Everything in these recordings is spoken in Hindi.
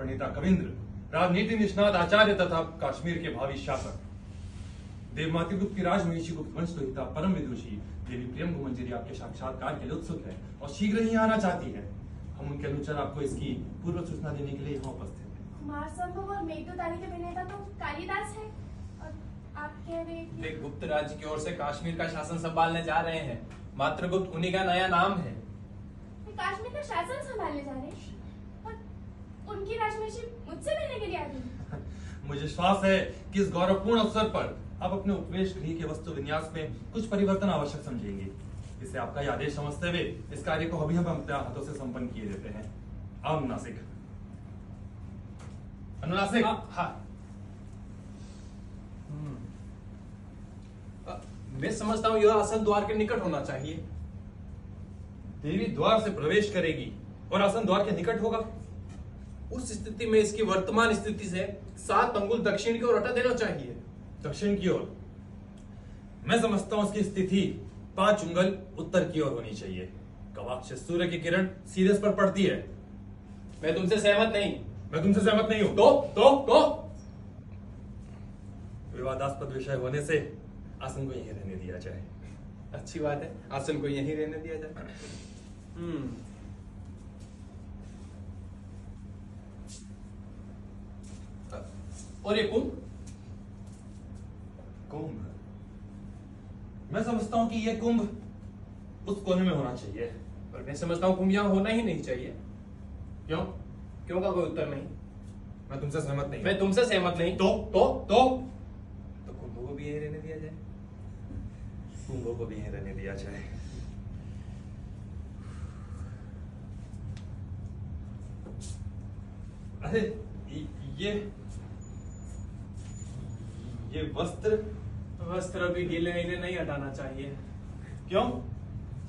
प्रणेता कविंद्र, राजनीति निष्णात आचार्य तथा कश्मीर के भावी शासक देवमाती गुप्त की राजमहिषी गुप्त वंश लोहिता परम विदुषी देवी प्रियंगु मंजरी आपके साक्षात्कार के लिए उत्सुक है और शीघ्र ही आना चाहती है। हम उनके अनुचर आपको इसकी पूर्व सूचना देने के लिए यहाँ उपस्थित हैं। कुमार संभव और मेघदूतानी के प्रणेता तो कालिदास है और आप कह रहे हैं वे गुप्त राज्य की ओर से कश्मीर का शासन संभालने जा रहे हैं। मातृगुप्त उन्हीं का नया नाम है। वे कश्मीर का शासन संभालने जा रहे हैं और उनकी राजमहिषी मुझसे मिलने के लिए आ गई। मुझे विश्वास है कि इस गौरवपूर्ण अवसर पर आप अपने उपवेश गृह के वस्तु विन्यास में कुछ परिवर्तन आवश्यक समझेंगे। इसे आपका ही आदेश समझते हुए इस कार्य को अभी हम अपने हाथों से संपन्न किए देते हैं। अनुनासिक अनुनासिक हाँ। मैं समझता हूँ यह आसन द्वार के निकट होना चाहिए। देवी द्वार से प्रवेश करेगी और आसन द्वार के निकट होगा। उस स्थिति में इसकी वर्तमान स्थिति से 7 अंगुल दक्षिण की ओर हटा देना चाहिए। दक्षिण की ओर? मैं समझता हूं इसकी स्थिति 5 उंगल उत्तर की ओर होनी चाहिए। गवाक्ष से सूर्य की किरण सीधे इस पर पड़ती है। मैं तुमसे सहमत नहीं। मैं तुमसे सहमत नहीं हूं। तो विवादास्पद विषय होने से आसन को यहीं रहने दिया जाए। अच्छी बात है, आसन को यहीं रहने दिया जाए। और ये कुंभ? कुंभ? मैं समझता हूं कि यह कुंभ उस कोने में होना चाहिए। पर मैं समझता हूं कुंभ यहां होना ही नहीं चाहिए। क्यों? क्यों का कोई उत्तर नहीं। मैं तुमसे सहमत नहीं। मैं तुमसे सहमत नहीं। तो कुंभ को भी यहीं रहने दिया जाए। कुंभों को भी यहीं रहने दिया जाए। अरे ये वस्त्र भी गीले इन्हें नहीं हटाना चाहिए। क्यों?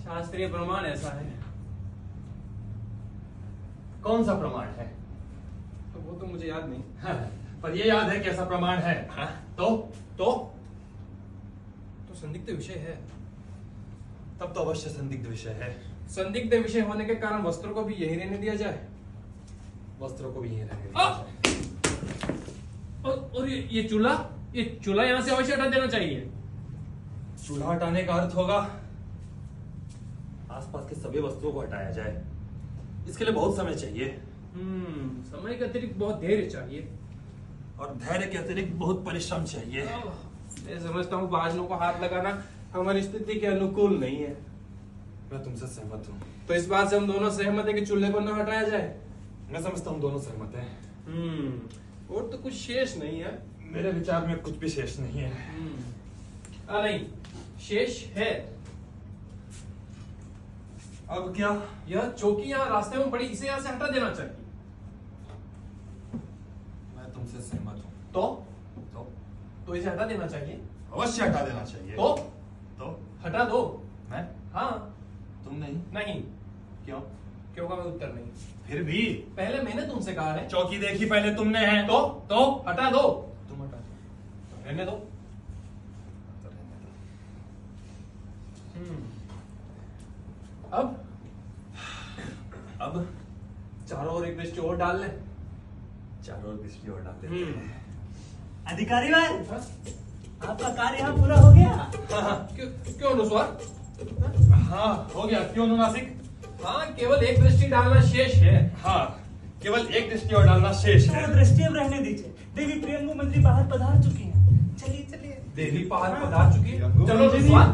शास्त्रीय प्रमाण ऐसा है। कौन सा प्रमाण है? तो वो तो मुझे याद नहीं। हाँ, पर ये याद है कि ऐसा प्रमाण है। हाँ? तो संदिग्ध विषय है। तब तो अवश्य संदिग्ध विषय है। संदिग्ध विषय होने के कारण वस्त्रों को भी यहीं रहने दिया जाए। वस्त्रों को भी यहीं रहने दिया जाए। और ये चूल्हा यहां से अवश्य हटा देना चाहिए। चूल्हा हटाने का अर्थ होगा आसपास के सभी वस्तुओं को हटाया जाए। इसके लिए बहुत समय चाहिए। समय के अतिरिक्त बहुत धैर्य चाहिए। और धैर्य के अतिरिक्त बहुत परिश्रम चाहिए। मैं समझता हूँ भाजनों को हाथ लगाना हमारी स्थिति के अनुकूल नहीं है। मैं तुमसे सहमत हूँ। तो इस बात से हम दोनों सहमत है कि चूल्हे को न हटाया जाए। मैं समझता हूँ दोनों सहमत हैं। और तो कुछ शेष नहीं है। मेरे विचार में कुछ भी शेष नहीं है। नहीं, शेष है। अब क्या? यह चौकी यहाँ रास्ते में पड़ी, इसे यहाँ से हटा देना चाहिए। मैं तुमसे सहमत हूँ। तो इसे हटा देना चाहिए। अवश्य हटा देना चाहिए। तो हटा दो। मैं? हाँ। तुम नहीं? क्यों? क्यों का मैं उत्तर नहीं। फिर भी पहले मैंने तुमसे कहा है। चौकी देखी पहले तुमने है। तो हटा दो। तुम हटा दो। रहने दो। अब चारों ओर एक दृष्टि और डाल ले। चारों ओर दृष्टि और डाल देते हैं। अधिकारी भाई, आपका कार्य यहाँ पूरा हो गया। क्यों अनुस्वार? हाँ, हो गया। क्यों अनुनासिक? हाँ, केवल एक दृष्टि डालना शेष है। हाँ, केवल एक दृष्टि और डालना शेष है। तो दृष्टि अब रहने दीजिए। देवी प्रियंगु मंत्री बाहर पधार चुकी हैं। चलिए। देवी बाहर पधार चुकी है। प्रियंगु चलो मंजरी। अनुस्वार।